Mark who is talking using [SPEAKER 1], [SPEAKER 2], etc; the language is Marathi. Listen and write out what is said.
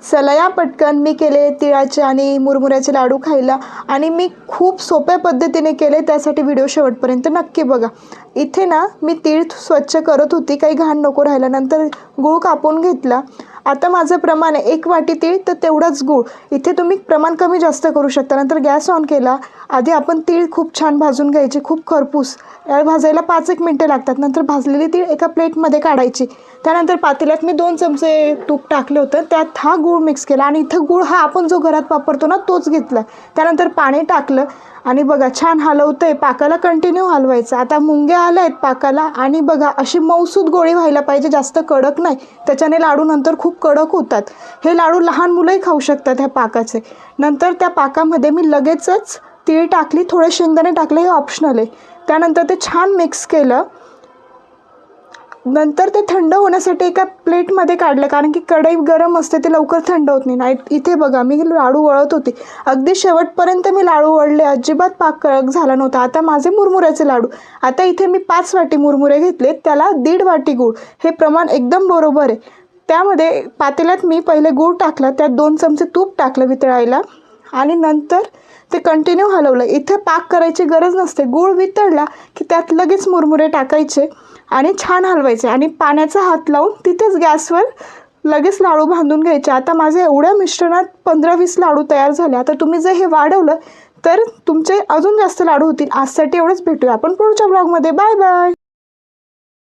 [SPEAKER 1] चला या पटकन मी केले तिळाचे आणि मुरमुऱ्याचे लाडू खायला आणि मी खूप सोप्या पद्धतीने केले, त्यासाठी व्हिडिओ शेवटपर्यंत नक्की बघा। इथे ना मी तीळ स्वच्छ करत होती, काही घाण नको राहायला। नंतर गूळ कापून घेतला। आता माझं प्रमाण आहे 1 वाटी तीळ तर तेवढाच गूळ। इथे तुम्ही प्रमाण कमी जास्त करू शकता। नंतर गॅस ऑन केला। आधी आपण तीळ खूप छान भाजून घ्यायचे, खूप खरपूस। याला भाजायला 5-1 मिनिटं लागतात। नंतर भाजलेली तीळ एका प्लेटमध्ये काढायची। त्यानंतर पातेल्यात मी 2 चमचे तूप टाकलं होतं, त्यात हा गूळ मिक्स केला आणि इथं गूळ हा आपण जो घरात वापरतो ना तोच घेतला। त्यानंतर पाणी टाकलं आणि बघा छान हलवतंय, पाकाला कंटिन्यू हलवायचं। आता मुंग्या आल्या आहेत पाकाला आणि बघा अशी मऊसूद गोळी व्हायला पाहिजे, जास्त कडक नाही, त्याच्याने लाडू नंतर खूप कडक होतात। हे लाडू लहान मुलंही खाऊ शकतात ह्या पाकाचे। नंतर त्या पाकामध्ये मी लगेचच तीळ टाकली, थोडे शेंगदाणे टाकले, हे ऑप्शनल आहे। त्यानंतर ते छान मिक्स केलं। नंतर ते थंड होण्यासाठी एका प्लेटमध्ये काढलं, कारण की कढई गरम असते, ते लवकर थंड होत नाही। इथे बघा मी लाडू वळत होते, अगदी शेवटपर्यंत मी लाडू वळले, अजिबात पाक कडक झाला नव्हता। आता माझे मुरमुऱ्याचे लाडू, आता इथे मी 5 वाटी मुरमुरे घेतले, त्याला 1.5 वाटी गूळ, हे प्रमाण एकदम बरोबर आहे। त्यामध्ये पातेल्यात मी पहिले गूळ टाकला, त्यात 2 चमचे तूप टाकलं वितळायला आणि नंतर ते कंटिन्यू हलवलं। इथे पाक करायची गरज नसते, गूळ वितळला की त्यात लगेच मुरमुरे टाकायचे आणि छान हलवायचे आणि पाण्याचा हात लावून तिथेच गॅसवर लगेच लाडू बांधून घ्यायचे। आता माझे एवढ्या मिश्रणात 15-20 लाडू तयार झाले। आता तुम्ही जर हे वाढवलं तर तुमचे अजून जास्त लाडू होतील। आजसाठी एवढंच, भेटूया आपण पुढच्या ब्लॉगमध्ये। Bye bye.